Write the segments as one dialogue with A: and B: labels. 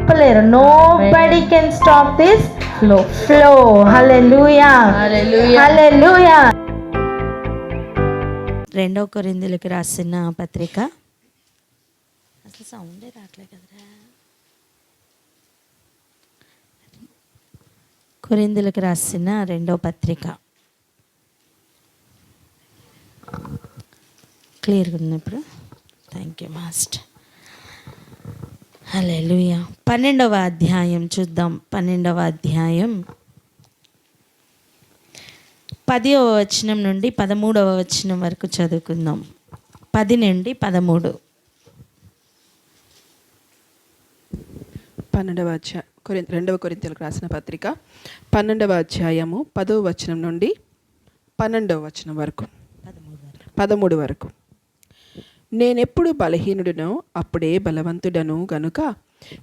A: ఆపలేరు. Nobody can stop this flow. Hallelujah, hallelujah.
B: 2 కొరింథీయులకు రాసిన పత్రిక, అసలు సౌండే రావట్లే కదరా. కొరింథీయులకు రాసిన 2వ పత్రిక క్లియర్గా ఉంది ఇప్పుడు. Thank you master. హల్లెలూయా. 12వ అధ్యాయం చూద్దాం. 12వ అధ్యాయం 10వ వచనం నుండి 13వ వచనం వరకు చదువుకుందాం. 10 నుండి 13.
C: 2వ కొరింథీయులకు రాసిన పత్రిక 12వ అధ్యాయము 10వ వచనం నుండి 12వ వచనం వరకు, 13 వరకు. నేనెప్పుడు బలహీనుడునో అప్పుడే బలవంతుడను గనుక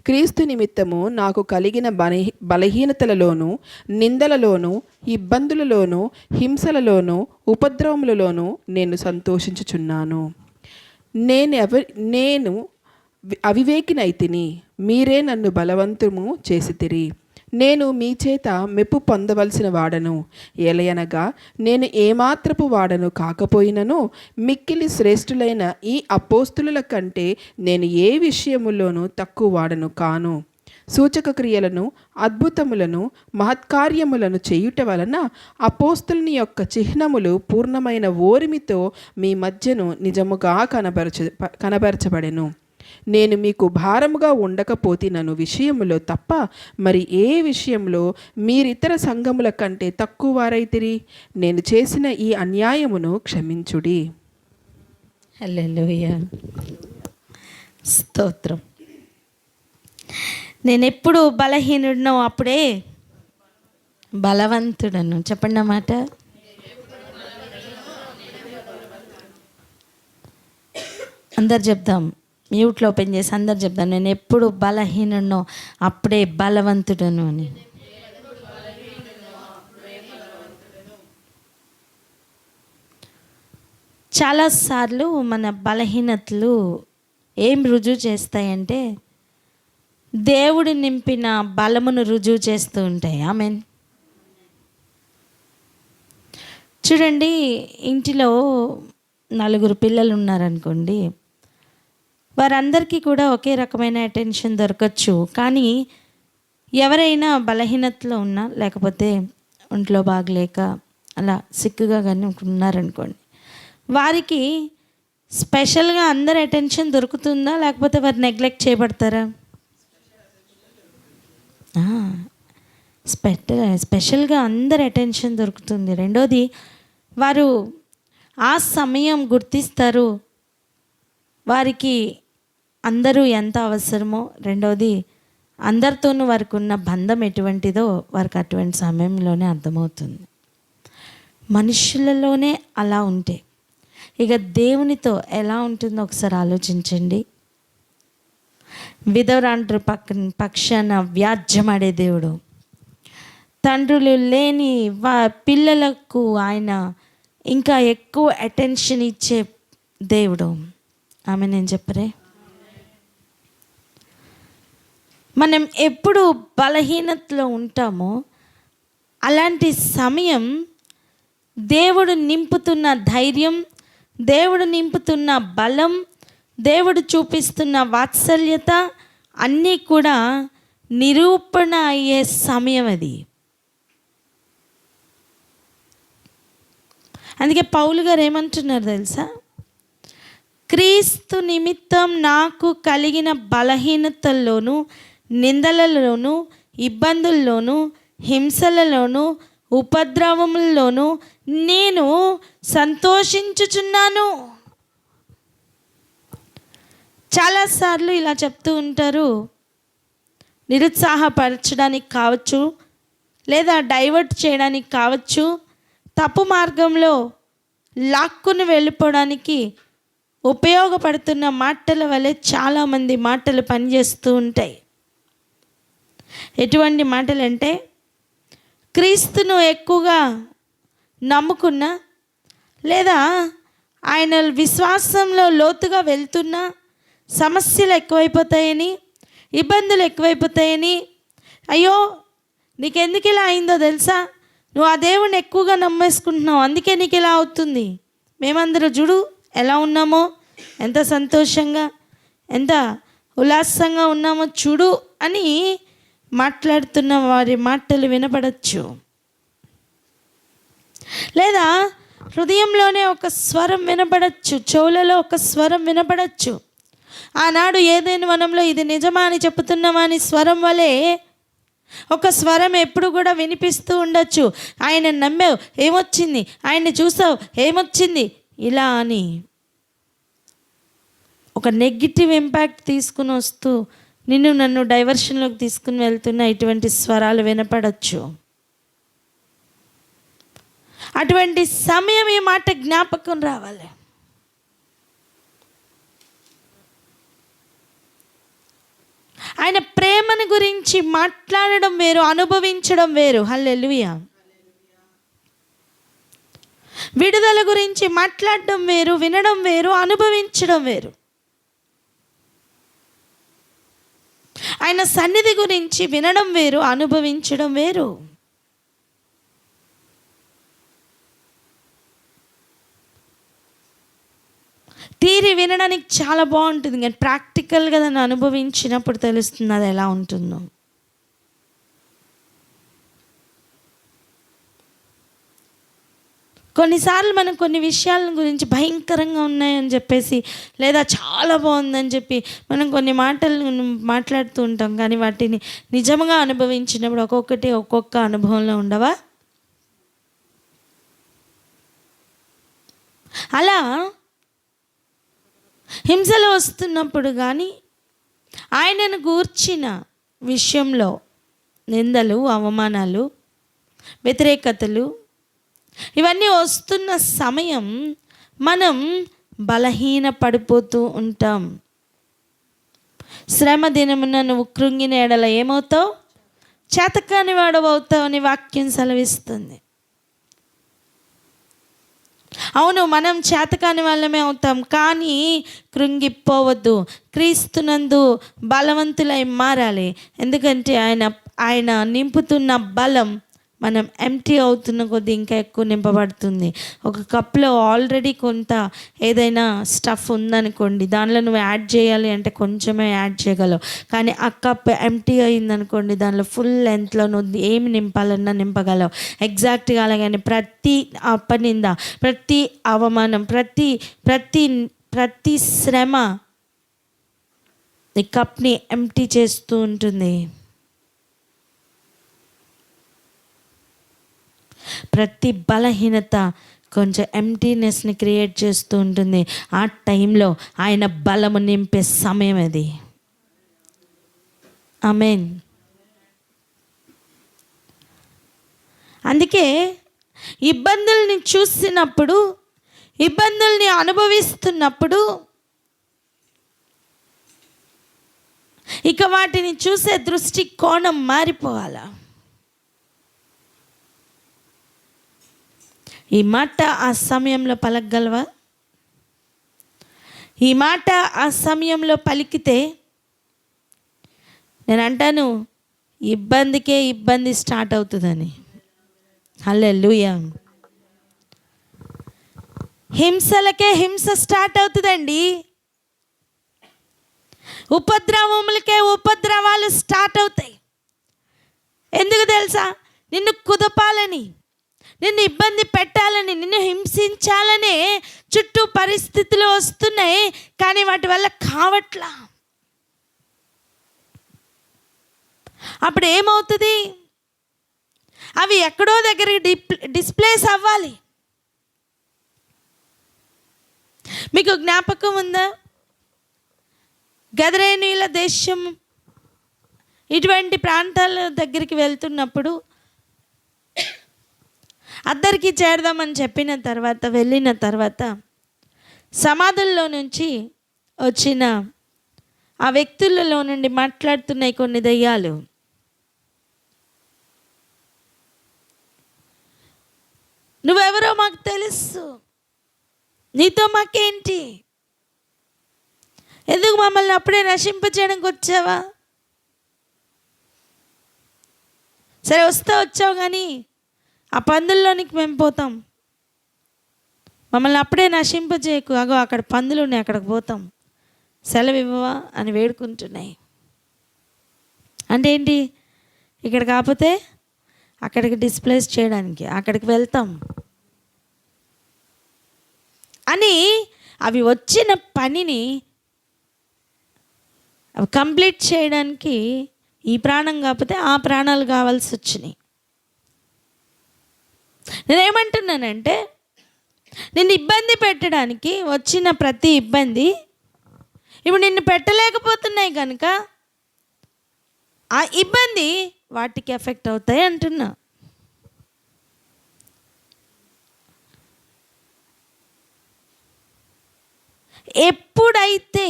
C: క్రీస్తు నిమిత్తము నాకు కలిగిన బలహీనతలలోను, నిందలలోను, ఇబ్బందులలోను, హింసలలోను, ఉపద్రవములలోను నేను సంతోషించుచున్నాను. నేను అవివేకినైతిని, మీరే నన్ను బలవంతము చేసితిరి. నేను మీ చేత మెప్పు పొందవలసిన వాడను. ఏలయనగా నేను ఏమాత్రపు వాడను కాకపోయినను మిక్కిలి శ్రేష్ఠులైన ఈ అపోస్తుల కంటే నేను ఏ విషయములోనూ తక్కువ వాడను కాను. సూచక క్రియలను, అద్భుతములను, మహత్కార్యములను చేయుట వలన అపోస్తులని యొక్క చిహ్నములు పూర్ణమైన ఓరిమితో మీ మధ్యను నిజముగా కనబరచబడెను. నేను మీకు భారముగా ఉండకపోతినను విషయములో తప్ప మరి ఏ విషయంలో మీరితర సంఘముల కంటే తక్కువ వారైతిరి. నేను చేసిన ఈ అన్యాయమును క్షమించుడి.
B: హల్లెలూయా, స్తోత్రం. నేను ఎప్పుడు బలహీనుడినో అప్పుడే బలవంతుడను. చెప్పండి అన్నమాట. అందరు చెప్దాం, మ్యూట్లో ఓపెన్ చేసి అందరు చెప్దాం, నేను ఎప్పుడు బలహీనుడినో అప్పుడే బలవంతుడను అని. చాలాసార్లు మన బలహీనతలు ఏం రుజువు చేస్తాయంటే దేవుడు నింపిన బలమును రుజువు చేస్తూ ఉంటాయి. ఆమెన్. చూడండి, ఇంటిలో 4 పిల్లలు ఉన్నారనుకోండి, వారందరికీ కూడా ఒకే రకమైన అటెన్షన్ దొరకచ్చు. కానీ ఎవరైనా బలహీనతలో ఉన్నా, లేకపోతే ఒంట్లో బాగలేక అలా సిక్కుగా కానీ ఉన్నారనుకోండి, వారికి స్పెషల్గా అందరి అటెన్షన్ దొరుకుతుందా, లేకపోతే వారు నెగ్లెక్ట్ చేయబడతారా? స్పెషల్గా అందరి అటెన్షన్ దొరుకుతుంది. రెండోది, వారు ఆ సమయం గుర్తిస్తారు వారికి అందరూ ఎంత అవసరమో. రెండోది, అందరితోనూ వారికి ఉన్న బంధం ఎటువంటిదో వారికి అటువంటి సమయంలోనే అర్థమవుతుంది. మనుషులలోనే అలా ఉంటే ఇక దేవునితో ఎలా ఉంటుందో ఒకసారి ఆలోచించండి. విధవరాండ్రు పక్షాన వ్యాజ్యమాడే దేవుడు, తండ్రులు లేని పిల్లలకు ఆయన ఇంకా ఎక్కువ అటెన్షన్ ఇచ్చే దేవుడు. ఆమె నేను చెప్పరే. మనం ఎప్పుడు బలహీనతలో ఉంటామో అలాంటి సమయం దేవుడు నింపుతున్న ధైర్యం, దేవుడు నింపుతున్న బలం, దేవుడు చూపిస్తున్న వాత్సల్యత అన్నీ కూడా నిరూపణ అయ్యే సమయం అది. అందుకే పౌలు గారు ఏమంటున్నారు తెలుసా? క్రీస్తు నిమిత్తం నాకు కలిగిన బలహీనతల్లోనూ, నిందలలోనూ, ఇబ్బందుల్లోనూ, హింసలలోనూ, ఉపద్రవముల్లోనూ నేను సంతోషించుచున్నాను. చాలాసార్లు ఇలా చెప్తూ ఉంటారు, నిరుత్సాహపరచడానికి కావచ్చు, లేదా డైవర్ట్ చేయడానికి కావచ్చు, తప్పు మార్గంలో లాక్కుని వెళ్ళిపోవడానికి ఉపయోగపడుతున్న మాటల వల్లే చాలామంది మాటలు పనిచేస్తూ ఉంటాయి. ఎటువంటి మాటలు అంటే, క్రీస్తును ఎక్కువగా నమ్ముకున్నా, లేదా ఆయన విశ్వాసంలో లోతుగా వెళ్తున్నా సమస్యలు ఎక్కువైపోతాయని, ఇబ్బందులు ఎక్కువైపోతాయని, అయ్యో నీకెందుకు ఇలా అయిందో తెలుసా, నువ్వు ఆ దేవుణ్ణి ఎక్కువగా నమ్మేసుకుంటున్నావు, అందుకే నీకు ఇలా అవుతుంది, మేమందరూ చూడు ఎలా ఉన్నామో, ఎంత సంతోషంగా ఎంత ఉల్లాసంగా ఉన్నామో చూడు అని మాట్లాడుతున్న వారి మాటలు వినపడచ్చు. లేదా హృదయంలోనే ఒక స్వరం వినపడచ్చు, చెవులలో ఒక స్వరం వినపడచ్చు. ఆనాడు ఏదైనా వనంలో ఇది నిజమా అని చెప్తున్నామా అని స్వరం వలె ఒక స్వరం ఎప్పుడు కూడా వినిపిస్తూ ఉండొచ్చు. ఆయన నమ్మావు ఏమొచ్చింది, ఆయన్ని చూసావు ఏమొచ్చింది, ఇలా అని ఒక నెగిటివ్ ఇంపాక్ట్ తీసుకుని వస్తూ నన్ను డైవర్షన్లోకి తీసుకుని వెళ్తున్న ఇటువంటి స్వరాలు వినపడచ్చు. అటువంటి సమయం ఈ మాట జ్ఞాపకం రావాలి. ఆయన ప్రేమను గురించి మాట్లాడడం వేరు, అనుభవించడం వేరు. హల్లెలూయా. విడుదల గురించి మాట్లాడడం వేరు, వినడం వేరు, అనుభవించడం వేరు. ఆయన సన్నిధి గురించి వినడం వేరు, అనుభవించడం వేరు. థియరీ వినడానికి చాలా బాగుంటుంది, కానీ ప్రాక్టికల్గా దాన్ని అనుభవించినప్పుడు తెలుస్తుంది అది ఎలా ఉంటుందో. కొన్నిసార్లు మనం కొన్ని విషయాల గురించి భయంకరంగా ఉన్నాయని చెప్పేసి, లేదా చాలా బాగుందని చెప్పి మనం కొన్ని మాటలు మాట్లాడుతూ ఉంటాం, కానీ వాటిని నిజంగా అనుభవించినప్పుడు ఒక్కొక్క అనుభవంలో ఉండవా? అలా హింసలు వస్తున్నప్పుడు కానీ ఆయనను గూర్చిన విషయంలో నిందలు, అవమానాలు, వ్యతిరేకతలు ఇవన్నీ వస్తున్న సమయం మనం బలహీన పడిపోతూ ఉంటాం. శ్రమ దినమున నువ్వు కృంగిన ఎడల ఏమవుతావు? చేతకాని వాడవవుతావు అని వాక్యం సెలవిస్తుంది. అవును, మనం చేతకాని వాళ్ళమే అవుతాం, కానీ కృంగిపోవద్దు. క్రీస్తునందు బలవంతులై మారాలి. ఎందుకంటే ఆయన నింపుతున్న బలం మనం ఎంటీ అవుతున్న కొద్దీ ఇంకా ఎక్కువ నింపబడుతుంది. ఒక కప్లో ఆల్రెడీ కొంత ఏదైనా స్టఫ్ ఉందనుకోండి, దానిలో నువ్వు యాడ్ చేయాలి అంటే కొంచెమే యాడ్ చేయగలవు. కానీ ఆ కప్ ఎంటీ అయిందనుకోండి, దానిలో ఫుల్ లెంత్లో నువ్వు ఏమి నింపాలన్నా నింపగలవు. ఎగ్జాక్ట్గా అలాగని ప్రతి అపనింద, ప్రతి అవమానం, ప్రతి శ్రమ నీ కప్ని ఎంటీ చేస్తూ ఉంటుంది. ప్రతి బలహీనత కొంచెం ఎంటీనెస్ని క్రియేట్ చేస్తూ ఉంటుంది. ఆ టైంలో ఆయన బలము నింపే సమయం అది. ఆమేన్. అందుకే ఇబ్బందుల్ని చూసినప్పుడు, ఇబ్బందుల్ని అనుభవిస్తున్నప్పుడు ఇక వాటిని చూసే దృష్టి కోణం మారిపోవాలా. ఈ మాట ఆ సమయంలో పలకగలవా? ఈ మాట ఆ సమయంలో పలికితే నేను అంటాను, ఇబ్బందికే ఇబ్బంది స్టార్ట్ అవుతుందని. హల్లెలూయా. హింసలకే హింస స్టార్ట్ అవుతుందండి. ఉపద్రవములకే ఉపద్రవాలు స్టార్ట్ అవుతాయి. ఎందుకు తెలుసా? నిన్ను కుదపాలని, నిన్ను ఇబ్బంది పెట్టాలని, నిన్ను హింసించాలనే చుట్టూ పరిస్థితులు వస్తున్నాయి, కానీ వాటి వల్ల కావట్లా. అప్పుడు ఏమవుతుంది? అవి ఎక్కడో దగ్గరికి డిస్ప్లేస్ అవ్వాలి. మీకు జ్ఞాపకం ఉందా? గదరేనీయుల దేశం ఇటువంటి ప్రాంతాల దగ్గరికి వెళ్తున్నప్పుడు అద్దరికి చేరదామని చెప్పిన తర్వాత, వెళ్ళిన తర్వాత సమాధుల్లో నుంచి వచ్చిన ఆ వ్యక్తులలో నుండి మాట్లాడుతున్నాయి కొన్ని దయ్యాలు. నువ్వెవరో మాకు తెలుసు, నీతో మాకేంటి, ఎందుకు మమ్మల్ని అప్పుడే నశింపచేయడానికి వచ్చావా? సరే వచ్చావు కానీ ఆ పందుల్లోనికి మేము పోతాం, మమ్మల్ని అప్పుడే నశింపజేయకు, అగో అక్కడ పందులు ఉన్నాయి అక్కడికి పోతాం, సెలవు ఇవ్వవా అని వేడుకుంటున్నాయి. అంటే ఏంటి? ఇక్కడ కాకపోతే అక్కడికి డిస్ప్లేస్ చేయడానికి అక్కడికి వెళ్తాం అని అవి వచ్చిన పనిని అవి కంప్లీట్ చేయడానికి ఈ ప్రాణం కాకపోతే ఆ ప్రాణాలు కావాల్సి వచ్చినాయి. నేనేమంటున్నానంటే, నిన్ను ఇబ్బంది పెట్టడానికి వచ్చిన ప్రతి ఇబ్బంది ఇప్పుడు నిన్ను పెట్టలేకపోతున్నాయి కనుక ఆ ఇబ్బంది వాటికి ఎఫెక్ట్ అవుతాయి అంటున్నా. ఎప్పుడైతే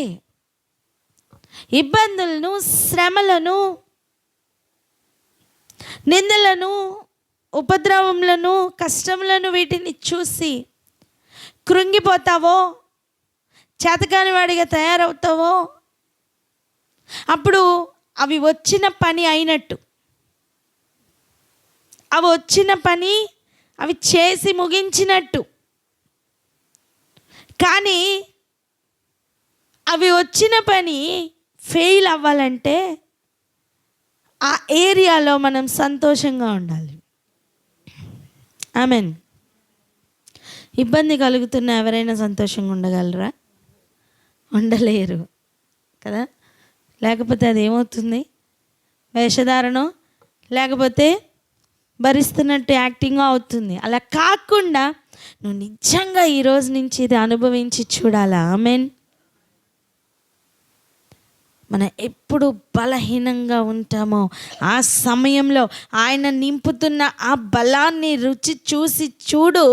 B: ఇబ్బందులను, శ్రమలను, నిందలను, ఉపద్రవములను, కష్టములను వీటిని చూసి కృంగిపోతావో, చేతకాని వాడిగా తయారవుతావో, అప్పుడు అవి వచ్చిన పని అయినట్టు. అవి వచ్చిన పని అవి చేసి ముగించినట్టు. కానీ అవి వచ్చిన పని ఫెయిల్ అవ్వాలంటే ఆ ఏరియాలో మనం సంతోషంగా ఉండాలి. ఆమెన్. ఇబ్బంది కలుగుతున్న ఎవరైనా సంతోషంగా ఉండగలరా? ఉండలేరు కదా. లేకపోతే అది ఏమవుతుంది? వేషధారణం, లేకపోతే భరిస్తున్నట్టు యాక్టింగ్ అవుతుంది. అలా కాకుండా నువ్వు నిజంగా ఈరోజు నుంచి ఇది అనుభవించి చూడాలా. ఆమెన్. మనం ఎప్పుడు బలహీనంగా ఉంటామో ఆ సమయంలో ఆయన నింపుతున్న ఆ బలాన్ని రుచి చూసి చూడు.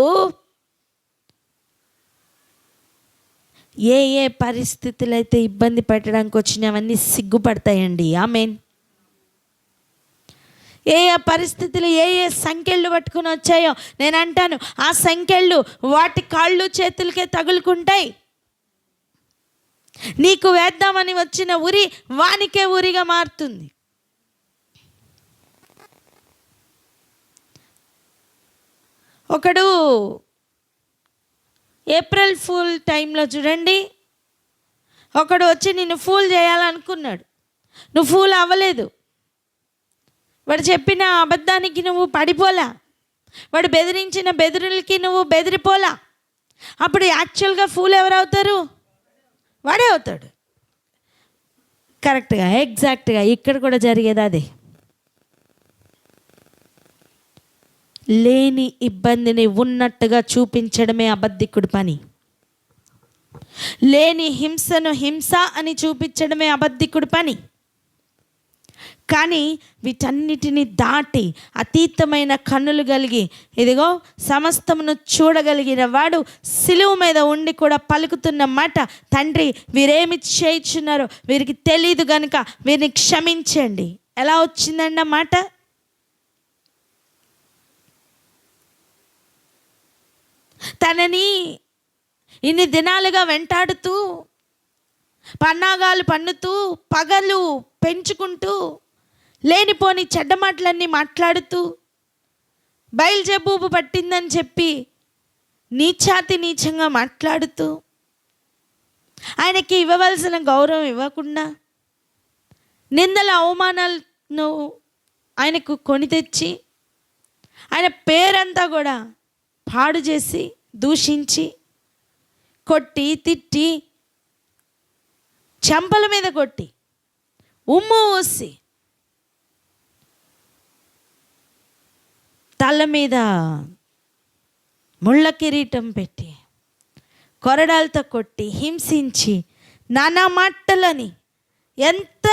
B: ఏ ఏ పరిస్థితులు అయితే ఇబ్బంది పెట్టడానికి వచ్చినవన్నీ సిగ్గుపడతాయండి. ఆమెన్. ఏ ఏ పరిస్థితులు, ఏ ఏ సంఖ్యలు పట్టుకుని వచ్చాయో నేను అంటాను, ఆ సంఖ్యలు వాటి కాళ్ళు చేతులకే తగులుకుంటాయి. నీకు వేద్దామని వచ్చిన ఉరి వానికే ఉరిగా మారుతుంది. ఒకడు ఏప్రిల్ ఫూల్ టైంలో చూడండి, ఒకడు వచ్చి నిన్ను ఫూల్ చేయాలనుకున్నాడు. నువ్వు ఫూల్ అవ్వలేదు. వాడు చెప్పిన అబద్ధానికి నువ్వు పడిపోలా. వాడు బెదిరించిన బెదిరులకి నువ్వు బెదిరిపోలా. అప్పుడు యాక్చువల్గా ఫూల్ ఎవరవుతారు? వాడే అవుతాడు. కరెక్ట్గా, ఎగ్జాక్ట్గా ఇక్కడ కూడా జరిగేది అదే. లేని ఇబ్బందిని ఉన్నట్టుగా చూపించడమే అబద్ధికుడి పని. లేని హింసను హింస అని చూపించడమే అబద్ధికుడి పని. కానీ వీటన్నిటిని దాటి అతీతమైన కన్నులు కలిగి ఇదిగో సమస్తమును చూడగలిగిన వాడు సిలువ మీద ఉండి కూడా పలుకుతున్న మాట, తండ్రి వీరేమి చేయుచున్నారో వీరికి తెలియదు గనుక వీరిని క్షమించండి. ఎలా వచ్చిందండి ఆ మాట? తనని ఇన్ని దినాలుగా వెంటాడుతూ, పన్నాగాలు పన్నుతూ, పగలు పెంచుకుంటూ, లేనిపోని చెడ్డ మాటలన్నీ మాట్లాడుతూ, బయలుజబ్బూబు పట్టిందని చెప్పి నీచాతి నీచంగా మాట్లాడుతూ, ఆయనకి ఇవ్వవలసిన గౌరవం ఇవ్వకుండా, నిందల అవమానాలను ఆయనకు కొని తెచ్చి, ఆయన పేరంతా కూడా పాడు చేసి, దూషించి, కొట్టి, తిట్టి, చెంపల మీద కొట్టి, ఉమ్ము ఊసి, తల మీద ముళ్ళ కిరీటం పెట్టి, కొరడాలతో కొట్టి, హింసించి, నానా మాటలని ఎంత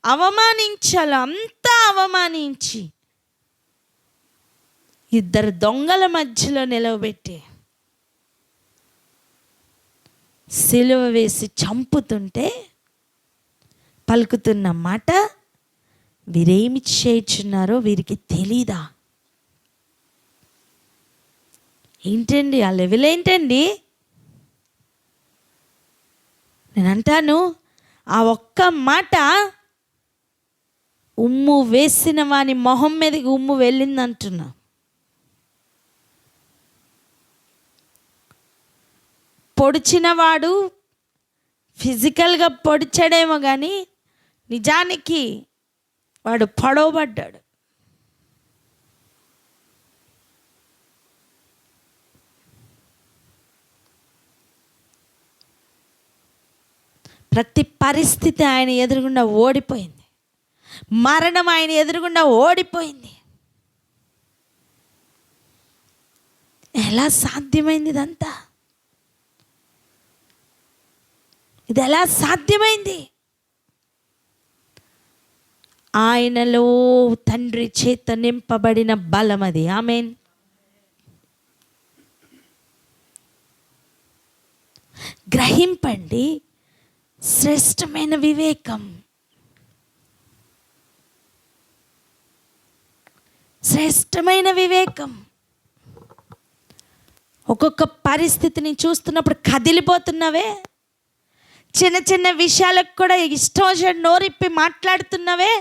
B: అవమానించాలో అంత అవమానించి, ఇద్దరు దొంగల మధ్యలో నిలవబెట్టి సిలువ వేసి చంపుతుంటే పలుకుతున్న మాట, వీరేమి చేయుచున్నారో వీరికి తెలీదా? ఏంటండి ఆ లెవెల్? ఏంటండి? నేను అంటాను, ఆ ఒక్క మాట ఉమ్ము వేసిన వాని మొహం మీదకి ఉమ్ము వెళ్ళింది అంటున్నా. పొడిచిన వాడు ఫిజికల్గా పొడిచాడేమో కానీ నిజానికి వాడు పొడవబడ్డాడు. ప్రతి పరిస్థితి ఆయన ఎదురుగుండా ఓడిపోయింది. మరణం ఆయన ఎదురుగుండా ఓడిపోయింది. ఎలా సాధ్యమైంది ఇదంతా? ఇది ఎలా సాధ్యమైంది? ఆయనలో తండ్రి చేత నింపబడిన బలం అది. ఆమేన్. గ్రహింపండి, శ్రేష్టమైన వివేకం, శ్రేష్టమైన వివేకం. ఒక్కొక్క పరిస్థితిని చూస్తున్నప్పుడు కదిలిపోతున్నవే, చిన్న చిన్న విషయాలకు కూడా ఇష్టం వచ్చినట్టు నోరిప్పి మాట్లాడుతున్నవే,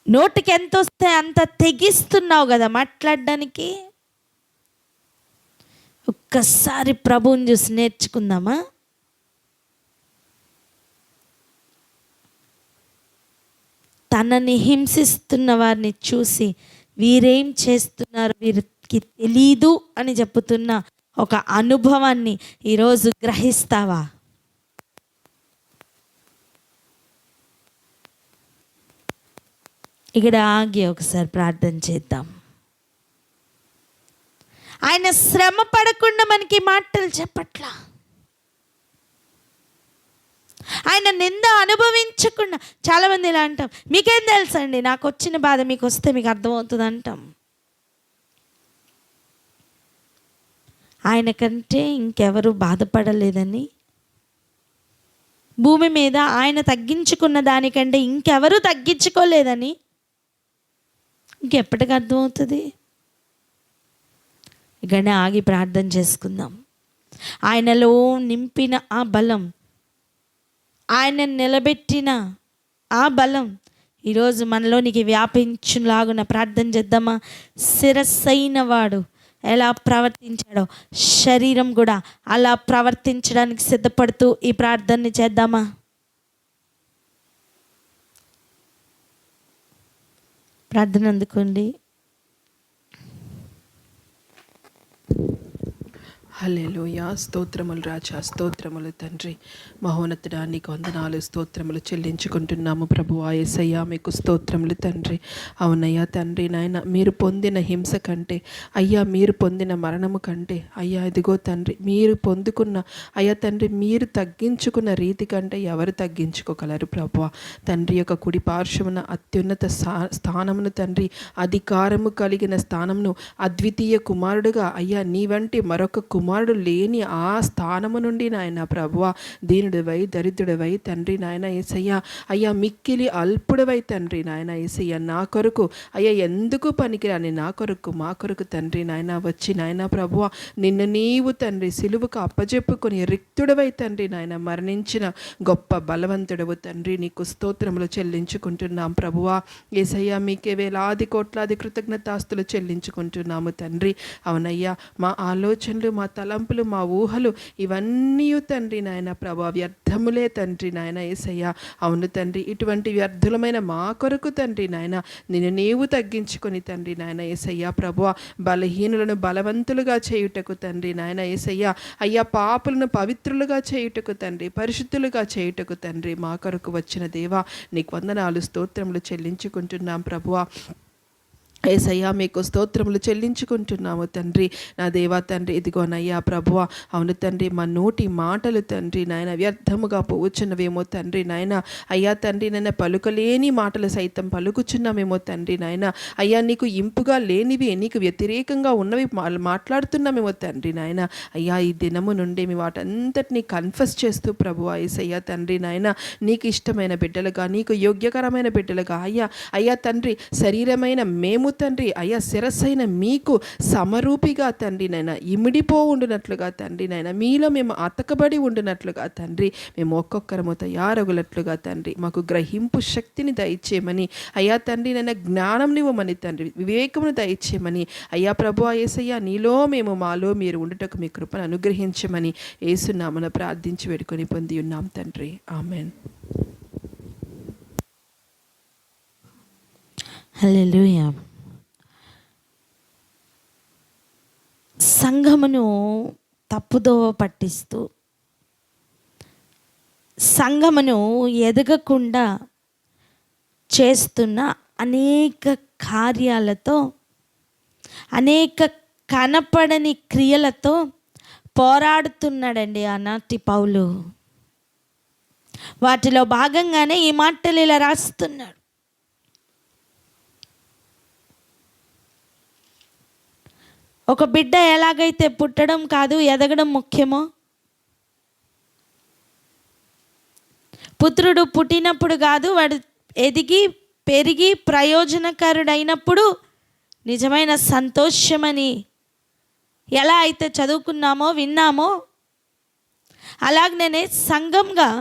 B: నోటికి ఎంత వస్తే అంత తెగిస్తున్నావు కదా మాట్లాడడానికి. ఒక్కసారి ప్రభువుని చూసి నేర్చుకుందామా? తనని హింసిస్తున్న వారిని చూసి వీరేం చేస్తున్నారు, వీరికి తెలీదు అని చెప్పుతున్న ఒక అనుభవాన్ని ఈరోజు గ్రహిస్తావా? ఇక్కడ ఆగి ఒకసారి ప్రార్థన చేద్దాం. ఆయన శ్రమ పడకుండా మనకి మాటలు చెప్పట్లా. ఆయన నింద అనుభవించకుండా. చాలామంది ఇలా అంటాం, మీకేం తెలుసండి, నాకు వచ్చిన బాధ మీకు వస్తే మీకు అర్థమవుతుంది అంటాం. ఆయన కంటే ఇంకెవరు బాధపడలేదని, భూమి మీద ఆయన తగ్గించుకున్న దానికంటే ఇంకెవరు తగ్గించుకోలేదని ఇంకెప్పటికి అర్థమవుతుంది? ఇక్కడ ఆగి ప్రార్థన చేసుకుందాం. ఆయనలో నింపిన ఆ బలం, ఆయన నిలబెట్టిన ఆ బలం ఈరోజు మనలోనికి వ్యాపించులాగున ప్రార్థన చేద్దామా? శిరస్సైన వాడు ఎలా ప్రవర్తించాడో శరీరం కూడా అలా ప్రవర్తించడానికి సిద్ధపడుతూ ఈ ప్రార్థనని చేద్దామా? ప్రార్థన అందుకోండి.
C: హల్లెలూయా. స్తోత్రములు రాజా, స్తోత్రములు తండ్రి, మహోన్నతుడా నీకు వందనాలు, స్తోత్రములు చెల్లించుకుంటున్నాము ప్రభువా. యేసయ్యా మీకు స్తోత్రములు తండ్రి. అవునయ్యా తండ్రి, నాయన మీరు పొందిన హింస కంటే, అయ్యా మీరు పొందిన మరణము కంటే, అయ్యా ఇదిగో తండ్రి మీరు పొందుకున్న, అయ్యా తండ్రి మీరు తగ్గించుకున్న రీతి కంటే ఎవరు తగ్గించుకోగలరు ప్రభువా. తండ్రి యొక్క కుడి పార్శ్వమున అత్యున్నత స్థానమును తండ్రి, అధికారము కలిగిన స్థానమును, అద్వితీయ కుమారుడుగా అయ్యా నీ వంటి మరొక కుమారుడు లేని ఆ స్థానము నుండి నాయన ప్రభువా, దీనుడివై దరిద్రుడివై తండ్రి నాయన యేసయ్య, అయ్యా మిక్కిలి అల్పుడవై తండ్రి నాయన యేసయ్య, నా కొరకు అయ్యా ఎందుకు పనికిరాని నా కొరకు మా కొరకు తండ్రి నాయన వచ్చి నాయన ప్రభువా నిన్ను నీవు తండ్రి సిలువకు అప్పజెప్పుకొని రిక్తుడవై తండ్రి నాయన మరణించిన గొప్ప బలవంతుడవు తండ్రి. నీకు స్తోత్రములు చెల్లించుకుంటున్నాం ప్రభువా. యేసయ్య మీకే వేలాది కోట్లాది కృతజ్ఞతాస్తులు చెల్లించుకుంటున్నాము తండ్రి. అవునయ్యా, మా ఆలోచనలు, మా తలంపులు, మా ఊహలు ఇవన్నీ తండ్రి నాయన ప్రభా వ్యర్థములే తండ్రి నాయన యేసయ్య. అవును తండ్రి, ఇటువంటి వ్యర్థులమైన మా కొరకు తండ్రి నాయన నిన్ను నీవు తగ్గించుకొని తండ్రి నాయన యేసయ్య ప్రభువా, బలహీనులను బలవంతులుగా చేయుటకు తండ్రి నాయన యేసయ్య, అయ్యా పాపులను పవిత్రులుగా చేయుటకు తండ్రి, పరిశుద్ధులుగా చేయుటకు తండ్రి మా కొరకు వచ్చిన దేవా నీకు వందనాలు, స్తోత్రములు చెల్లించుకుంటున్నాం ప్రభువా. యేసయ్యా మీకు స్తోత్రములు చెల్లించుకుంటున్నాము తండ్రి. నా దేవా తండ్రి, ఇదిగోనయ్యా ప్రభువా, అవును తండ్రి మా నోటి మాటలు తండ్రి నాయన వ్యర్థముగా పోవచ్చున్నవేమో తండ్రి నాయన. అయ్యా తండ్రి నాయన పలుకలేని మాటలు సైతం పలుకుచున్నామేమో తండ్రి నాయన. అయ్యా నీకు ఇంపుగా లేనివి, నీకు వ్యతిరేకంగా ఉన్నవి మాట్లాడుతున్నామేమో తండ్రి నాయన. అయ్యా ఈ దినము నుండి మీ వాటంతటినీ కన్ఫెస్ చేస్తూ ప్రభువా యేసయ్యా తండ్రి నాయన నీకు ఇష్టమైన బిడ్డలుగా, నీకు యోగ్యకరమైన బిడ్డలుగా అయ్యా తండ్రి శరీరమైన మేము తండ్రి అయ్యా శిరస్సైన మీకు సమరూపిగా తండ్రి నైనా ఇమిడిపో ఉండునట్లుగా తండ్రి నైనా మీలో మేము అతకబడి ఉండునట్లుగా తండ్రి మేము ఒక్కొక్కరము తయారగులట్లుగా తండ్రి మాకు గ్రహింపు శక్తిని దయచేయమని అయ్యా తండ్రి నైనా జ్ఞానంనివ్వమని తండ్రి వివేకమును దయచేయమని అయ్యా ప్రభువా యేసయ్యా నీలో మేము మాలో మీరు ఉండుటకు మీ కృపను అనుగ్రహించమని యేసునామమున ప్రార్థించి వేడుకొని పొంది ఉన్నాం తండ్రి ఆమేన్.
B: హల్లెలూయా. సంఘమును తప్పుదోవ పట్టిస్తూ సంఘమును ఎదగకుండా చేస్తున్న అనేక కార్యాలతో అనేక కనపడని క్రియలతో పోరాడుతున్నాడండి ఆనాటి పౌలు. వాటిలో భాగంగానే ఈ మాటలు ఇలా రాస్తున్నాడు. ఒక బిడ్డ ఎలాగైతే పుట్టడం కాదు ఎదగడం ముఖ్యమో, పుత్రుడు పుట్టినప్పుడు కాదు వాడు ఎదిగి పెరిగి ప్రయోజనకరుడైనప్పుడు నిజమైన సంతోషమని ఎలా అయితే చదువుకున్నామో విన్నామో, అలాగనే సంఘంగా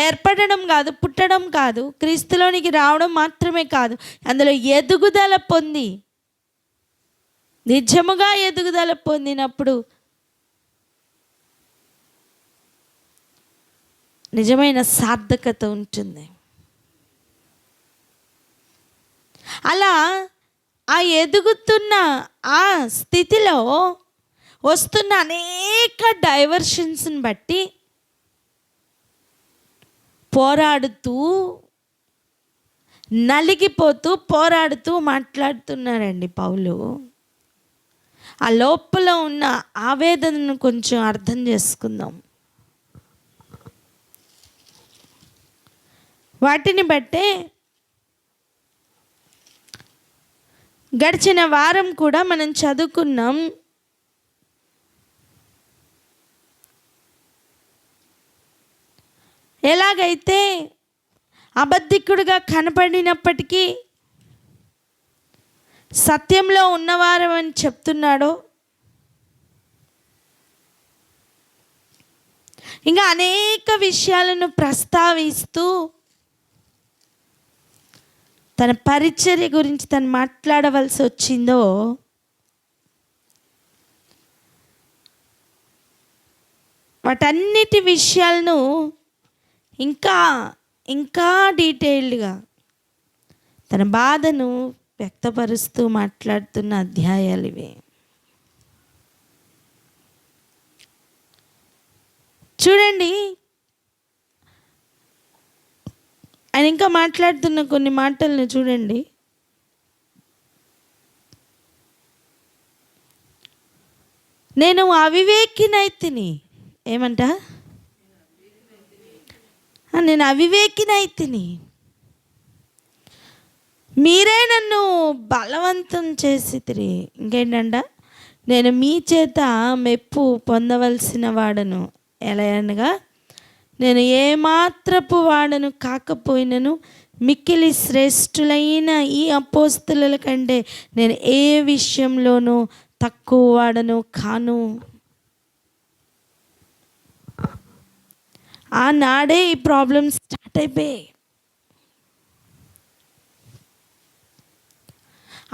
B: ఏర్పడడం కాదు, పుట్టడం కాదు, క్రీస్తులోనికి రావడం మాత్రమే కాదు, అందులో ఎదుగుదల పొంది నిజముగా ఎదుగుదల పొందినప్పుడు నిజమైన సార్థకత ఉంటుంది. అలా ఆ ఎదుగుతున్న ఆ స్థితిలో వస్తున్న అనేక డైవర్షన్స్ని బట్టి పోరాడుతూ నలిగిపోతూ పోరాడుతూ మాట్లాడుతున్నారండి పౌలు. ఆ లోపల ఉన్న ఆవేదనను కొంచెం అర్థం చేసుకుందాం. వాటిని బట్టే గడిచిన వారం కూడా మనం చదువుకున్నాం. ఎలాగైతే అబద్ధికుడుగా కనపడినప్పటికీ సత్యంలో ఉన్నవారు అని చెప్తున్నాడో, ఇంకా అనేక విషయాలను ప్రస్తావిస్తూ తన పరిచర్య గురించి తను మాట్లాడవలసి వచ్చిందో, వాటన్నిటి విషయాలను ఇంకా ఇంకా డీటెయిల్డ్గా తన బాధను వ్యక్తపరుస్తూ మాట్లాడుతున్న అధ్యాయాలు ఇవి. చూడండి, ఆయన ఇంకా మాట్లాడుతున్న కొన్ని మాటలను చూడండి. నేను అవివేకినైతిని. ఏమంట? నేను అవివేకినైతిని, మీరే నన్ను బలవంతం చేసితిరి. ఇంకేంటంట? నేను మీ చేత మెప్పు పొందవలసిన వాడను. ఎలా అనగా, నేను ఏమాత్రపు వాడను కాకపోయినను మిక్కిలి శ్రేష్ఠులైన ఈ అపోస్తలుల కంటే నేను ఏ విషయంలోనూ తక్కువ వాడను కాను. ఆనాడే ఈ ప్రాబ్లమ్ స్టార్ట్ అయిపోయాయి.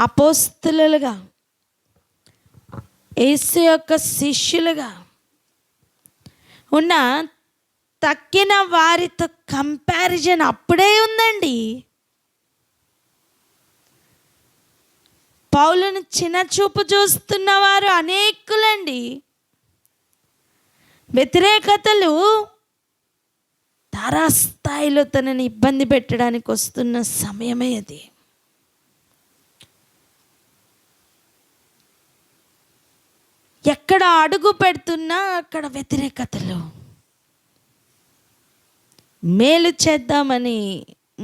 B: అపోస్తలులుగా, యేసు యొక్క శిష్యులుగా ఉన్న తక్కిన వారితో కంపారిజన్ అప్పుడే ఉందండి. పౌలును చిన్నచూపు చూస్తున్నవారు అనేకులండి. వ్యతిరేకతలు తారాస్థాయిలో తనని ఇబ్బంది పెట్టడానికి వస్తున్న సమయమే అది. ఎక్కడ అడుగు పెడుతున్నా అక్కడ వ్యతిరేకతలు. మేలు చేద్దామని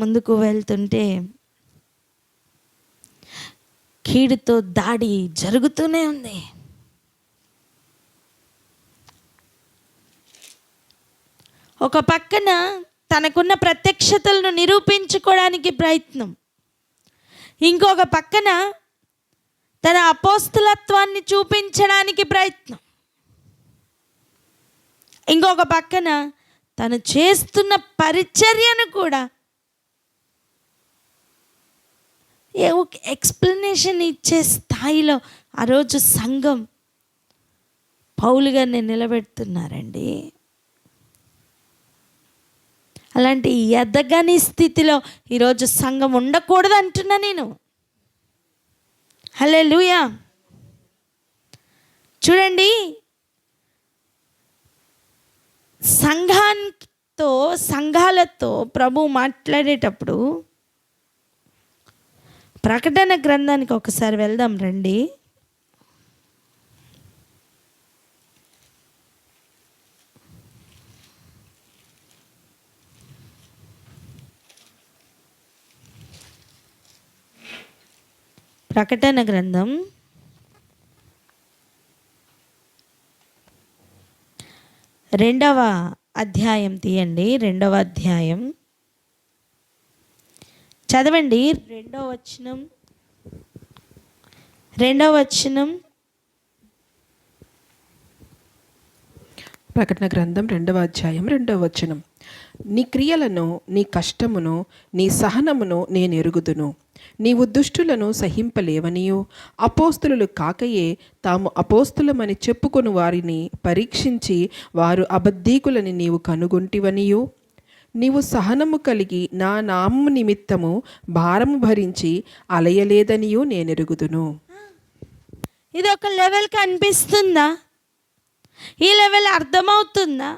B: ముందుకు వెళ్తుంటే కీడుతో దాడి జరుగుతూనే ఉంది. ఒక పక్కన తనకున్న ప్రత్యక్షతలను నిరూపించుకోవడానికి ప్రయత్నం, ఇంకొక పక్కన తన అపోస్తులత్వాన్ని చూపించడానికి ప్రయత్నం, ఇంకొక పక్కన తను చేస్తున్న పరిచర్యను కూడా ఎక్స్ప్లెనేషన్ ఇచ్చే స్థాయిలో ఆ రోజు సంఘం పౌలు గారిని నిలబెడుతున్నారండి. అలాంటి ఎదగని స్థితిలో ఈరోజు సంఘం ఉండకూడదు అంటున్నా నేను. హల్లెలూయా. చూడండి, సంఘాలతో ప్రభు మాట్లాడేటప్పుడు ప్రకటన గ్రంథానికి ఒకసారి వెళ్దాం రండి. ప్రకటన గ్రంథం 2వ అధ్యాయం తీయండి. 2వ అధ్యాయం చదవండి. 2వ వచనం.
C: ప్రకటన గ్రంథం 2వ అధ్యాయం 2వ వచనం. నీ క్రియలను, నీ కష్టమును, నీ సహనమును నేను ఎరుగుదును. నీవు దుష్టులను సహింపలేవనియు, అపోస్తులు కాకయే తాము అపోస్తులమని చెప్పుకొను వారిని పరీక్షించి వారు అబద్ధీకులని నీవు కనుగొంటివనియు, నీవు సహనము కలిగి నా నామము నిమిత్తము భారము భరించి అలయలేదనియు నేనెరుగుదును.
B: ఇది ఒక లెవెల్ కనిపిస్తుందా? ఈ లెవెల్ అర్థమవుతుందా?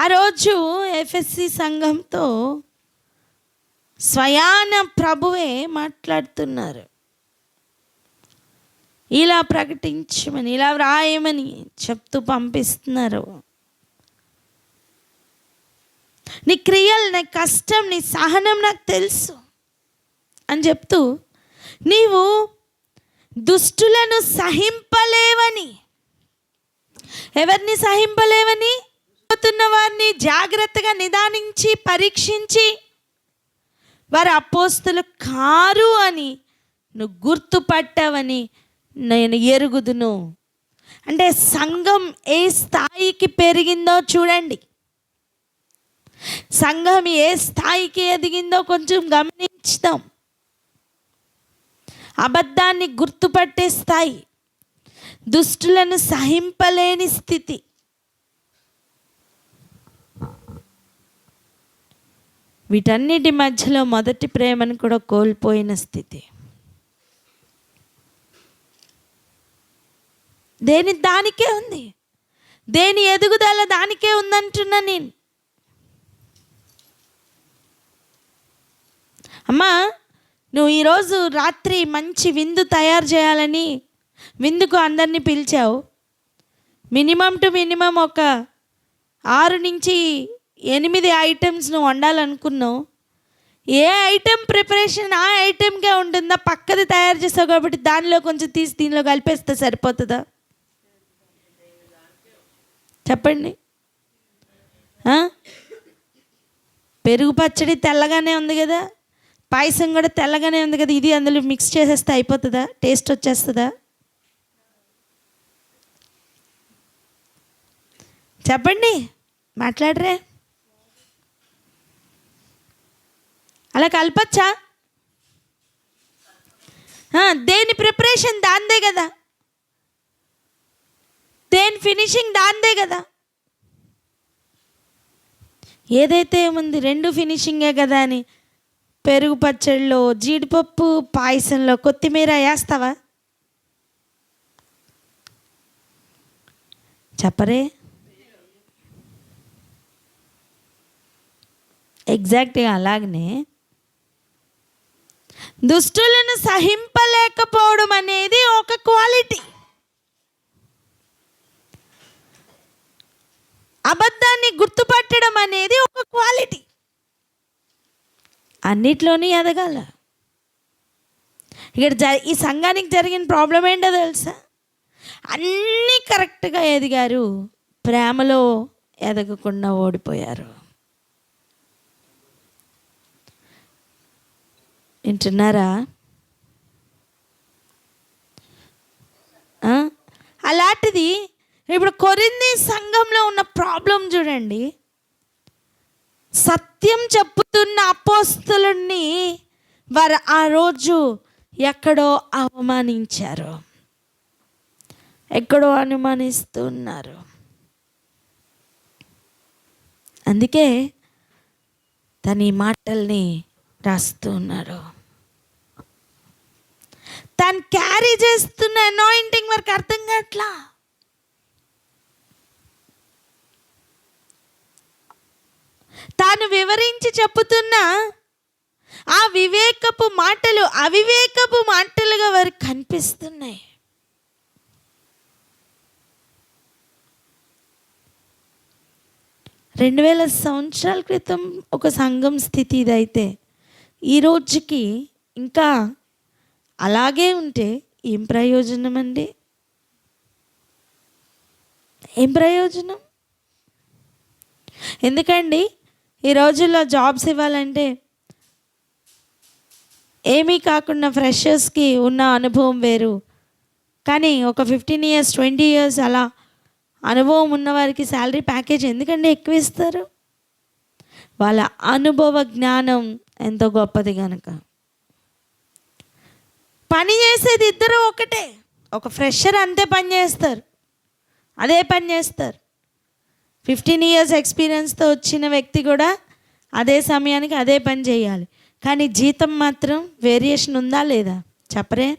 B: ఆ రోజు ఎఫెసీ సంఘంతో స్వయాన ప్రభువే మాట్లాడుతున్నారు. ఇలా ప్రకటించమని, ఇలా వ్రాయమని చెప్తూ పంపిస్తున్నారు. నీ క్రియలు, నీ కష్టం, నీ సహనం నాకు తెలుసు అని చెప్తూ, నీవు దుష్టులను సహింపలేవని. ఎవరిని సహింపలేవని? పోతున్న వారిని జాగ్రత్తగా నిదానించి పరీక్షించి వారు అపోస్తులు కారు అని నువ్వు గుర్తుపట్టావని నేను ఎరుగుదును. అంటే సంఘం ఏ స్థాయికి పెరిగిందో చూడండి. సంఘం ఏ స్థాయికి ఎదిగిందో కొంచెం గమనించుదాం. అబద్ధాన్ని గుర్తుపట్టే స్థాయి, దుష్టులను సహింపలేని స్థితి. వీటన్నిటి మధ్యలో మొదటి ప్రేమను కూడా కోల్పోయిన స్థితి. దేని దానికే ఉంది, దేని ఎదుగుదల దానికే ఉందంటున్నా నేను. అమ్మా, నువ్వు ఈరోజు రాత్రి మంచి విందు తయారు చేయాలని విందుకు అందరినీ పిలిచావు. మినిమం టు మినిమం ఒక 6 నుంచి 8 ఐటమ్స్ నువ్వు వండాలనుకున్నావు. ఏ ఐటెం ప్రిపరేషన్ ఆ ఐటెంకే ఉంటుందా? పక్కది తయారు చేస్తావు కాబట్టి దానిలో కొంచెం తీసి దీనిలో కలిపేస్తే సరిపోతుందా? చెప్పండి. పెరుగు పచ్చడి తెల్లగానే ఉంది కదా, పాయసం కూడా తెల్లగానే ఉంది కదా, ఇది అందులో మిక్స్ చేసేస్తే అయిపోతుందా? టేస్ట్ వచ్చేస్తుందా? చెప్పండి, మాట్లాడరే. అలా కలపచ్చా? దేని ప్రిపరేషన్ దాందే కదా, దేని ఫినిషింగ్ దాందే కదా. ఏదైతే ఏముంది, 2 ఫినిషింగే కదా అని పెరుగు పచ్చడిలో జీడిపప్పు, పాయసంలో కొత్తిమీర వేస్తావా? చెప్పరే. ఎగ్జాక్ట్గా అలాగనే దుష్టులను సహింపలేకపోవడం అనేది ఒక క్వాలిటీ. అబద్ధాన్ని గుర్తుపట్టడం అనేది ఒక క్వాలిటీ. అన్నిట్లోనే ఎదగాల. ఇక్కడ ఈ సంఘానికి జరిగిన ప్రాబ్లం ఏంటో తెలుసా? అన్నీ కరెక్ట్గా ఎదిగారు, ప్రేమలో ఎదగకుండా ఓడిపోయారు. వింటున్నారా? అలాంటిది ఇప్పుడు కొరింథీ సంఘంలో ఉన్న ప్రాబ్లం చూడండి. సత్యం చెప్పుతున్న అపోస్తలుని వారు ఆ రోజు ఎక్కడో అవమానించారు, ఎక్కడో అనుమానిస్తున్నారు. అందుకే తన ఈ మాటల్ని రాస్తూ ఉన్నాడు. తను క్యారీ చేస్తున్న అనాయింటింగ్ వరకు అర్థం కావట్లా. తాను వివరించి చెప్పుతున్న ఆ వివేకపు మాటలు అవివేకపు మాటలుగా వారికి కనిపిస్తున్నాయి. రెండు 2000 సంవత్సరాల క్రితం ఒక సంఘం స్థితి ఇదైతే ఈ రోజుకి ఇంకా అలాగే ఉంటే ఏం ప్రయోజనం అండి? ఏం ప్రయోజనం? ఎందుకండి ఈ రోజుల్లో జాబ్స్ ఇవ్వాలంటే ఏమీ కాకుండా ఫ్రెషర్స్కి ఉన్న అనుభవం వేరు, కానీ ఒక 15 years 20 years అలా అనుభవం ఉన్నవారికి శాలరీ ప్యాకేజ్ ఎందుకంటే ఎక్కువ ఇస్తారు? వాళ్ళ అనుభవ జ్ఞానం ఎంతో గొప్పది కనుక. పని చేసేది ఇద్దరు ఒకటే. ఒక ఫ్రెషర్ అంతే పని చేస్తారు, అదే పని చేస్తారు. 15 years ఎక్స్పీరియన్స్తో వచ్చిన వ్యక్తి కూడా అదే సమయానికి అదే పని చేయాలి. కానీ జీతం మాత్రం వేరియేషన్ ఉందా లేదా? చెప్పరే,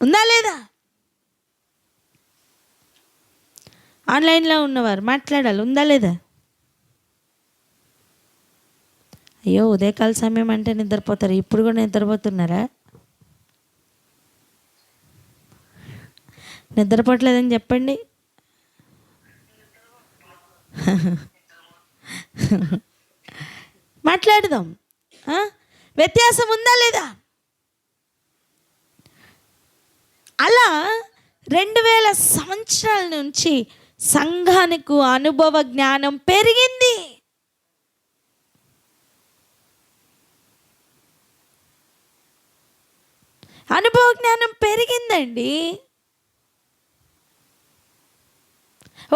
B: ఉందా లేదా? ఆన్లైన్లో ఉన్నవారు మాట్లాడాలి, ఉందా లేదా? అయ్యో ఉదయకాల సమయం అంటే నిద్రపోతారు, ఇప్పుడు కూడా నిద్రపోతున్నారా? నిద్రపోవట్లేదని చెప్పండి. మాట్లాడదాం. వ్యత్యాసం ఉందా లేదా? అలా 2000 సంవత్సరాల నుంచి సంఘానికి అనుభవ జ్ఞానం పెరిగింది. అనుభవ జ్ఞానం పెరిగిందండి.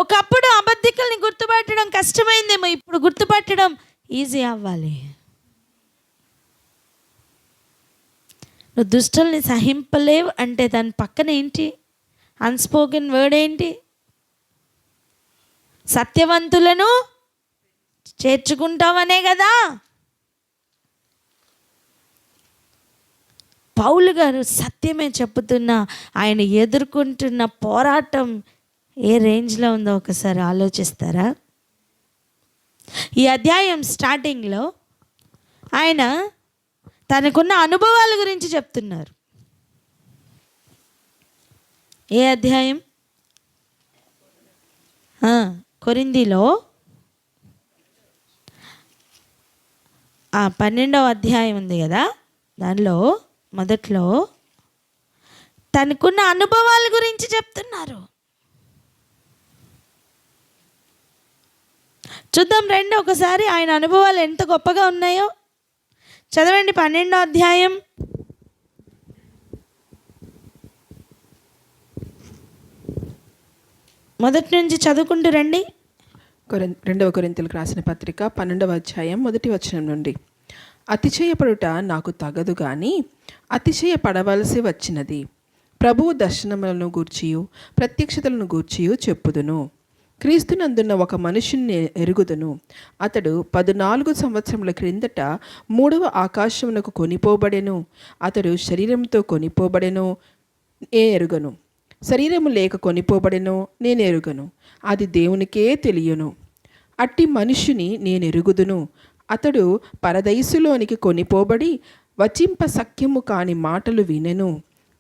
B: ఒకప్పుడు అబద్ధికుల్ని గుర్తుపట్టడం కష్టమైందేమో, ఇప్పుడు గుర్తుపట్టడం ఈజీ అవ్వాలి. నువ్వు దుష్టుల్ని సహింపలేవు అంటే దాని పక్కన ఏంటి? అన్స్పోకెన్ వర్డ్ ఏంటి? సత్యవంతులను చేర్చుకుంటావనే కదా. పౌలు గారు సత్యమే చెప్పుతున్నా ఆయన ఎదుర్కొంటున్న పోరాటం ఏ రేంజ్లో ఉందో ఒకసారి ఆలోచిస్తారా? ఈ అధ్యాయం స్టార్టింగ్లో ఆయన తనకున్న అనుభవాల గురించి చెప్తున్నారు. ఏ అధ్యాయం? కొరింథీలో 12వ అధ్యాయం ఉంది కదా, దానిలో మొదట్లో తనకున్న అనుభవాల గురించి చెప్తున్నారు. చూద్దాం రండి ఒకసారి ఆయన అనుభవాలు ఎంత గొప్పగా ఉన్నాయో. చదవండి 12వ అధ్యాయం మొదటి నుంచి చదువుకుంటూ రండి.
C: 2వ కొరింథీయులకు రాసిన పత్రిక 12వ అధ్యాయం 1వ వచనం నుండి. అతిశయపడుట నాకు తగదు గాని అతిశయపడవలసి వచ్చినది. ప్రభువు దర్శనములను గూర్చియు ప్రత్యక్షతలను గూర్చియు చెప్పుదును. క్రీస్తునందున్న ఒక మనుషుని ఎరుగుదును. అతడు 14 సంవత్సరముల క్రిందట 3వ ఆకాశమునకు కొనిపోబడెను. అతడు శరీరంతో కొనిపోబడెను, నేను ఎరుగను. శరీరము లేక కొనిపోబడెను, నేను ఎరుగను. అది దేవునికే తెలియను. అట్టి మనుషుని నేను ఎరుగుదును. అతడు పరదైసులోనికి కొనిపోబడి వచింప సఖ్యము కాని మాటలు వినెను.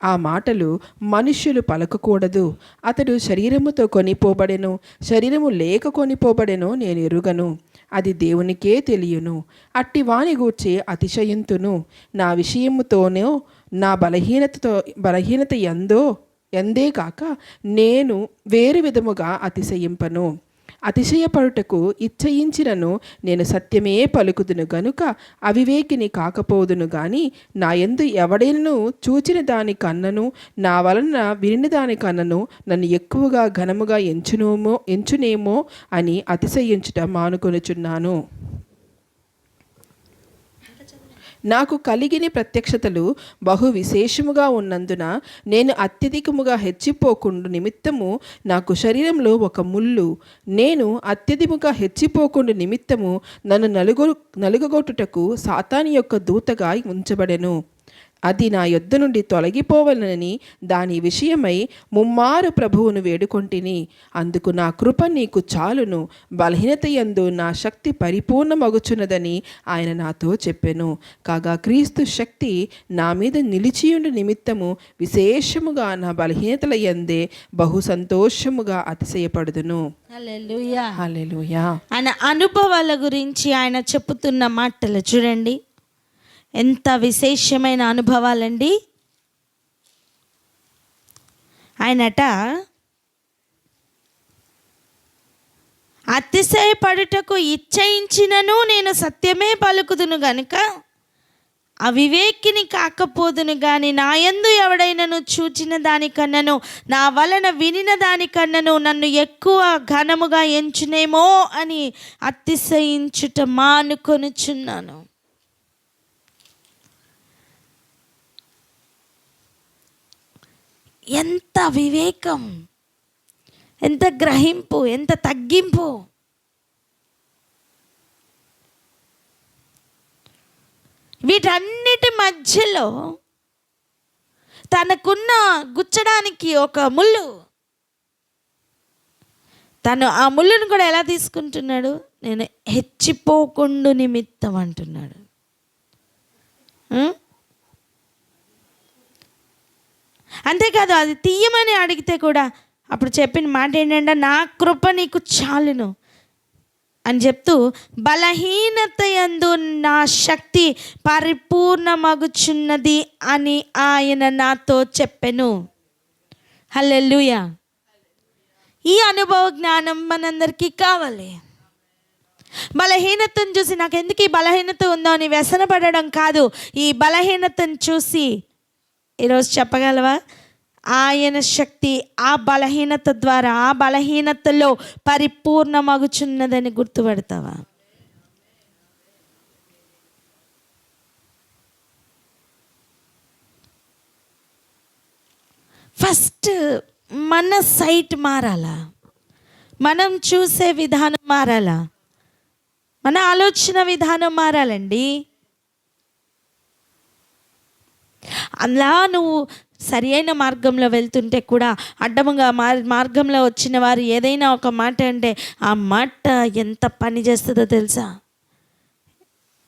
C: ఆ మాటలు మనుష్యులు పలకకూడదు. అతడు శరీరముతో కొనిపోబడెను, శరీరము లేక కొనిపోబడెను, నేను ఎరుగను. అది దేవునికే తెలియను. అట్టి వాని గూర్చి అతిశయింతును. నా విషయముతోనో నా బలహీనత ఎందే కాక నేను వేరు విధముగా అతిశయింపను. అతిశయపడుటకు ఇచ్చయించినను నేను సత్యమే పలుకుదును గనుక అవివేకిని కాకపోదును గాని నా యందు ఎవడైనను చూచిన దాని కన్నను నా వలన వినిన దాని కన్నను నన్ను ఎక్కువగా ఘనముగా ఎంచునేమో అని అతిశయించుట మానుకొనుచున్నాను. నాకు కలిగిన ప్రత్యక్షతలు బహు విశేషముగా ఉన్నందున నేను అత్యధికముగా హెచ్చిపోకుండా నిమిత్తము నాకు శరీరంలో ఒక ముళ్ళు, నేను అత్యధికముగా హెచ్చిపోకుండా నిమిత్తము నన్ను నలుగగొట్టుటకు సాతాను యొక్క దూతగా ఉంచబడెను. అది నా యొద్ద నుండి తొలగిపోవలనని దాని విషయమై ముమ్మారు ప్రభువును వేడుకొంటిని. అందుకు నా కృప నీకు చాలును, బలహీనత యందు నా శక్తి పరిపూర్ణమగుచున్నదని ఆయన నాతో చెప్పెను. కాగా క్రీస్తు శక్తి నా మీద నిలిచియుండు నిమిత్తము విశేషముగా నా బలహీనతల యందే బహు సంతోషముగా అతిశయపడుదును.
B: హల్లెలూయా.
C: హల్లెలూయా.
B: ఆయన అనుభవాల గురించి ఆయన చెప్పుతున్న మాటలు చూడండి, ఎంత విశేషమైన అనుభవాలండి. ఆయనట అతిశయపడుటకు ఇచ్చయించినను నేను సత్యమే పలుకుదును గనుక అవివేకిని కాకపోదును గాని నా యందు ఎవడైనను చూచిన దానికన్నను నా వలన వినిన దానికన్నను నన్ను ఎక్కువ ఘనముగా ఎంచునేమో అని అతిశయించుట మానుకొనుచున్నాను. ఎంత వివేకం, ఎంత గ్రహింపు, ఎంత తగ్గింపు. వీటన్నిటి మధ్యలో తనకున్న గుచ్చడానికి ఒక ముళ్ళు, తను ఆ ముళ్ళును కూడా ఎలా తీసుకుంటున్నాడు, నేను హెచ్చిపోకుండా నిమిత్తం అంటున్నాడు. అంతేకాదు, అది తీయమని అడిగితే కూడా అప్పుడు చెప్పిన మాట ఏంటంటే నా కృప నీకు చాలును అని చెప్తూ బలహీనత యందు నా శక్తి పరిపూర్ణమగుచున్నది అని ఆయన నాతో చెప్పెను. హల్లెలూయా. ఈ అనుభవ జ్ఞానం మనందరికీ కావాలి. బలహీనతను చూసి నాకు ఎందుకు ఈ బలహీనత ఉందో అని వ్యసనపడడం కాదు. ఈ బలహీనతను చూసి ఈరోజు చెప్పగలవా, ఆయన శక్తి ఆ బలహీనత ద్వారా, ఆ బలహీనతలో పరిపూర్ణమగుచున్నదని గుర్తుపడతావా? ఫస్ట్ మన సైట్ మారాలా, మనం చూసే విధానం మారాలా, మన ఆలోచన విధానం మారాలండి. అలా నువ్వు సరి అయిన మార్గంలో వెళ్తుంటే కూడా అడ్డముగా మార్గంలో వచ్చిన వారు ఏదైనా ఒక మాట అంటే ఆ మాట ఎంత పని చేస్తుందో తెలుసా?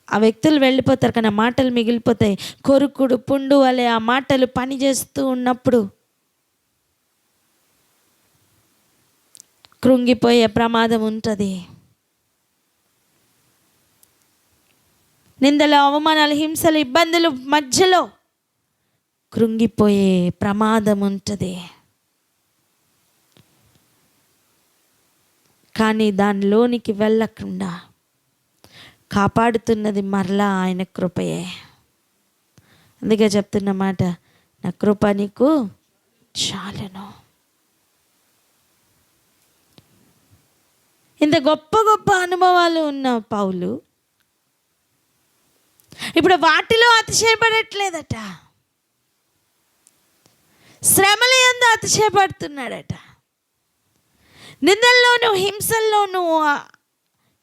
B: ఆ వ్యక్తులు వెళ్ళిపోతారు కానీ ఆ మాటలు మిగిలిపోతాయి. కొరుకుడు పుండు వలె ఆ మాటలు పని చేస్తూ ఉన్నప్పుడు కృంగిపోయే ప్రమాదం ఉంటుంది. నిందలు, అవమానాలు, హింసలు, ఇబ్బందులు మధ్యలో కృంగిపోయే ప్రమాదం ఉంటుంది. కానీ దానిలోనికి వెళ్ళకుండా కాపాడుతున్నది మరలా ఆయన కృపయే. అందుకే చెప్తున్నమాట, నా కృప నీకు చాలును. ఇంత గొప్ప గొప్ప అనుభవాలు ఉన్న పౌలు ఇప్పుడు వాటిలో అతిశయపడట్లేదట, శ్రమల యందు అతిశయపడుతున్నాడట. నిందల్లోనూ, హింసల్లోనూ,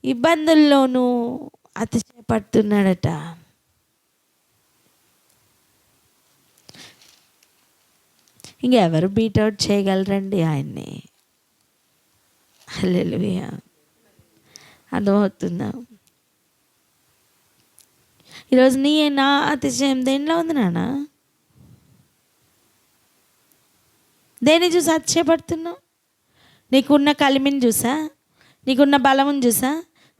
B: ఇబ్బందుల్లోనూ అతిశయపడుతున్నాడట. ఇంకెవరు బీట్అవుట్ చేయగలరండి ఆయన్ని? హల్లెలూయా. అర్థమవుతుందా? ఈరోజు నా అతిశయం దేనిలో ఉంది నాన్న? దేన్ని చూసి అతిశయపడుతున్నావు? నీకున్న కలిమిని చూసా, నీకున్న బలమును చూసా,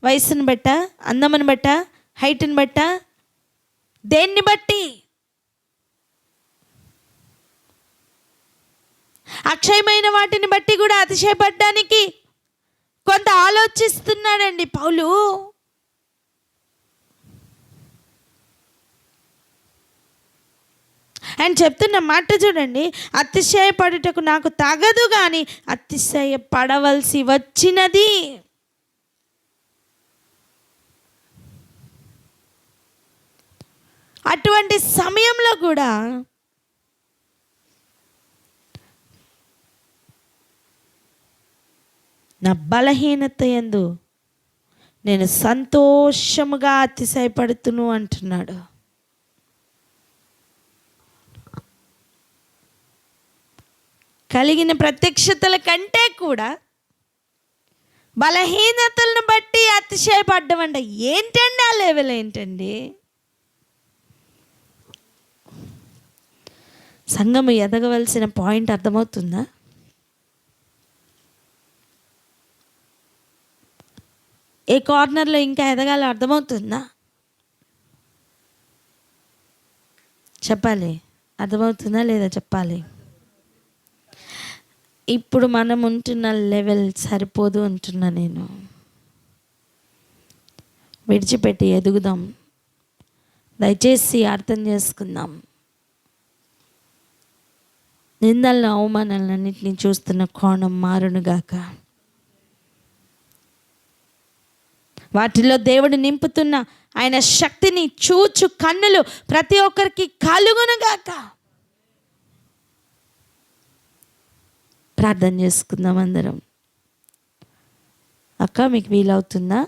B: వయసును బట్టా, అందమును బట్టా, హైట్ని బట్టా, దేన్ని బట్టి? అక్షయమైన వాటిని బట్టి కూడా అతిశయపడడానికి కొంత ఆలోచిస్తున్నాడండి పౌలు. ఆయన చెప్తున్న మాట చూడండి, అతిశయపడుటకు నాకు తగదు కానీ అతిశయపడవలసి వచ్చినది. అటువంటి సమయంలో కూడా నా బలహీనత యందు నేను సంతోషముగా అతిశయపడుతును అంటున్నాడు. కలిగిన ప్రత్యక్షతల కంటే కూడా బలహీనతలను బట్టి అతిశయపడ్డం అంటే ఏంటండి? ఆ లెవెల్ ఏంటండి? సంఘము ఎదగవలసిన పాయింట్ అర్థమవుతుందా? ఏ కార్నర్లో ఇంకా ఎదగాలో అర్థమవుతుందా? చెప్పాలి. అర్థమవుతుందా లేదా చెప్పాలి. ఇప్పుడు మనం ఉంటున్న లెవెల్ సరిపోదు అంటున్నా నేను. విడిచిపెట్టి ఎదుగుదాం. దయచేసి అర్థం చేసుకుందాం. నిందలను అవమానాలన్నింటినీ చూస్తున్న కోణం మారునుగాక. వాటిలో దేవుడు నింపుతున్న ఆయన శక్తిని చూచు కన్నులు ప్రతి ఒక్కరికి కలుగునుగాక. ప్రార్థన చేసుకుందాం అందరం. అక్క మీకు వీలవుతుందా?